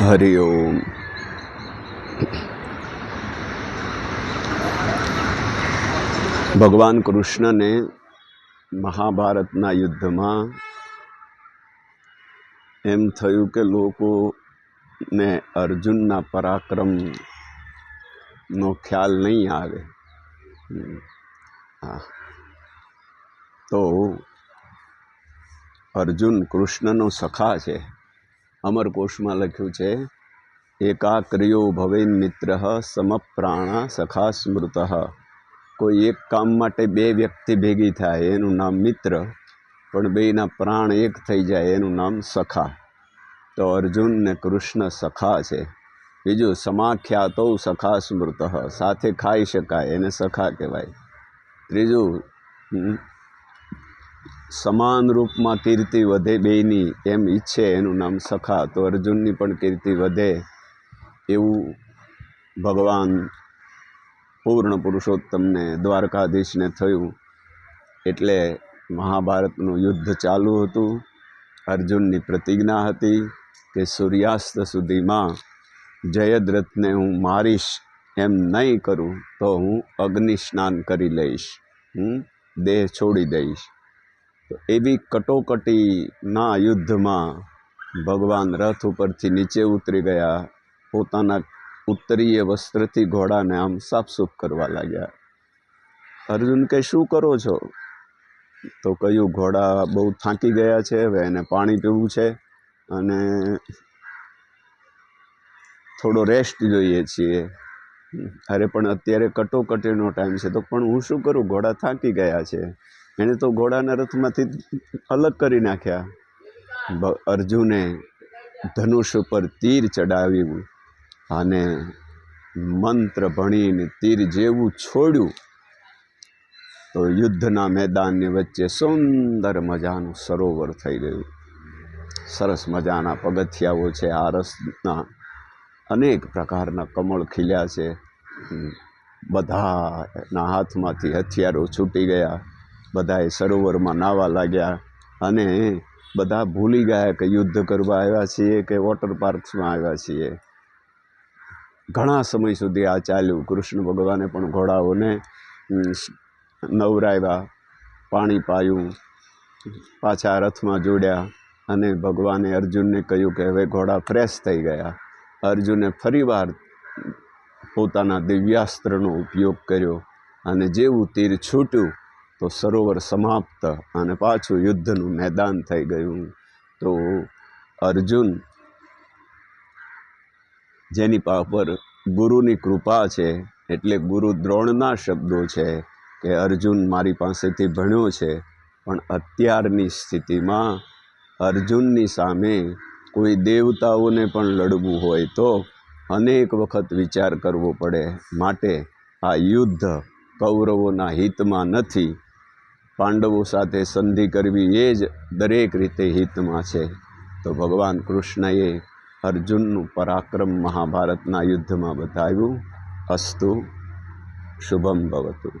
હરિઓમ. ભગવાન કૃષ્ણને મહાભારતના યુદ્ધમાં એમ થયું કે લોકોને અર્જુનના પરાક્રમનો ખ્યાલ નહીં આવે. તો અર્જુન કૃષ્ણનો સખા છે. અમરકોશમાં લખ્યું છે, એકાક્રિયો ભવેન મિત્ર સમપ્રાણા સખા સ્મૃત. કોઈ એક કામ માટે બે વ્યક્તિ ભેગી થાય એનું નામ મિત્ર, પણ બેયના પ્રાણ એક થઈ જાય એનું નામ સખા. તો અર્જુન ને કૃષ્ણ સખા છે. બીજું, સમાખ્યાતો સખા સ્મૃત, સાથે ખાઈ શકાય એને સખા કહેવાય. ત્રીજું, સમાન રૂપમાં કીર્તિ વધે બેયની એમ ઈચ્છે એનું નામ સખા. તો અર્જુનની પણ કીર્તિ વધે એવું ભગવાન પૂર્ણ પુરુષોત્તમને દ્વારકાધીશને થયું. એટલે મહાભારતનું યુદ્ધ ચાલુ હતું. અર્જુનની પ્રતિજ્ઞા હતી કે સૂર્યાસ્ત સુધીમાં જયદ્રથને હું મારીશ. એમ નહીં કરું તો હું અગ્નિ સ્નાન કરી લઈશ, દેહ છોડી દઈશ. તો એવી કટોકટીના યુદ્ધમાં ભગવાન રથ ઉપરથી નીચે ઉતરી ગયા. પોતાના ઉત્તરીય વસ્ત્રથી ઘોડાને આમ સાફસૂફ કરવા લાગ્યા. અર્જુન કે, શું કરો છો? તો કહ્યું, ઘોડા બહુ થાકી ગયા છે, હવે એને પાણી પીવું છે અને થોડો રેસ્ટ જોઈએ છીએ. અરે પણ અત્યારે કટોકટીનો ટાઈમ છે. તો પણ હું શું કરું, ઘોડા થાકી ગયા છે. એણે તો ઘોડાના રથમાંથી અલગ કરી નાખ્યા. અર્જુને ધનુષ ઉપર તીર ચડાવ્યું અને મંત્ર ભણીને તીર જેવું છોડ્યું તો યુદ્ધના મેદાનની વચ્ચે સુંદર મજાનું સરોવર થઈ ગયું. સરસ મજાના પગથિયાઓ છે. આરસના અનેક પ્રકારના કમળ ખીલ્યા છે. બધાના હાથમાંથી હથિયારો છૂટી ગયા. બધાએ સરોવરમાં નાહવા લાગ્યા અને બધા ભૂલી ગયા કે યુદ્ધ કરવા આવ્યા છીએ કે વોટર પાર્ક્સમાં આવ્યા છીએ. ઘણા સમય સુધી આ ચાલ્યું. કૃષ્ણ ભગવાને પણ ઘોડાઓને નવરાવ્યા, પાણી પાયું, પાછા રથમાં જોડ્યા અને ભગવાને અર્જુનને કહ્યું કે હવે ઘોડા ફ્રેશ થઈ ગયા. અર્જુને ફરીવાર પોતાના દિવ્યાસ્ત્રનો ઉપયોગ કર્યો અને જેવું તીર છૂટ્યું તો સરોવર સમાપ્ત અને પાછું યુદ્ધનું મેદાન થઈ ગયું. તો અર્જુન, જેની પર ગુરુની કૃપા છે, એટલે ગુરુ દ્રોણના શબ્દો છે કે અર્જુન મારી પાસેથી ભણ્યો છે, પણ અત્યારની સ્થિતિમાં અર્જુનની સામે કોઈ દેવતાઓને પણ લડવું હોય તો અનેક વખત વિચાર કરવો પડે. માટે આ યુદ્ધ કૌરવોના હિતમાં નથી. પાંડવો સાથે સંધિ કરવી એ જ દરેક રીતે હિતમાં છે. તો ભગવાન કૃષ્ણએ અર્જુનનું પરાક્રમ મહાભારતના યુદ્ધમાં બતાવ્યું. અસ્તુ શુભમ ભવતુ.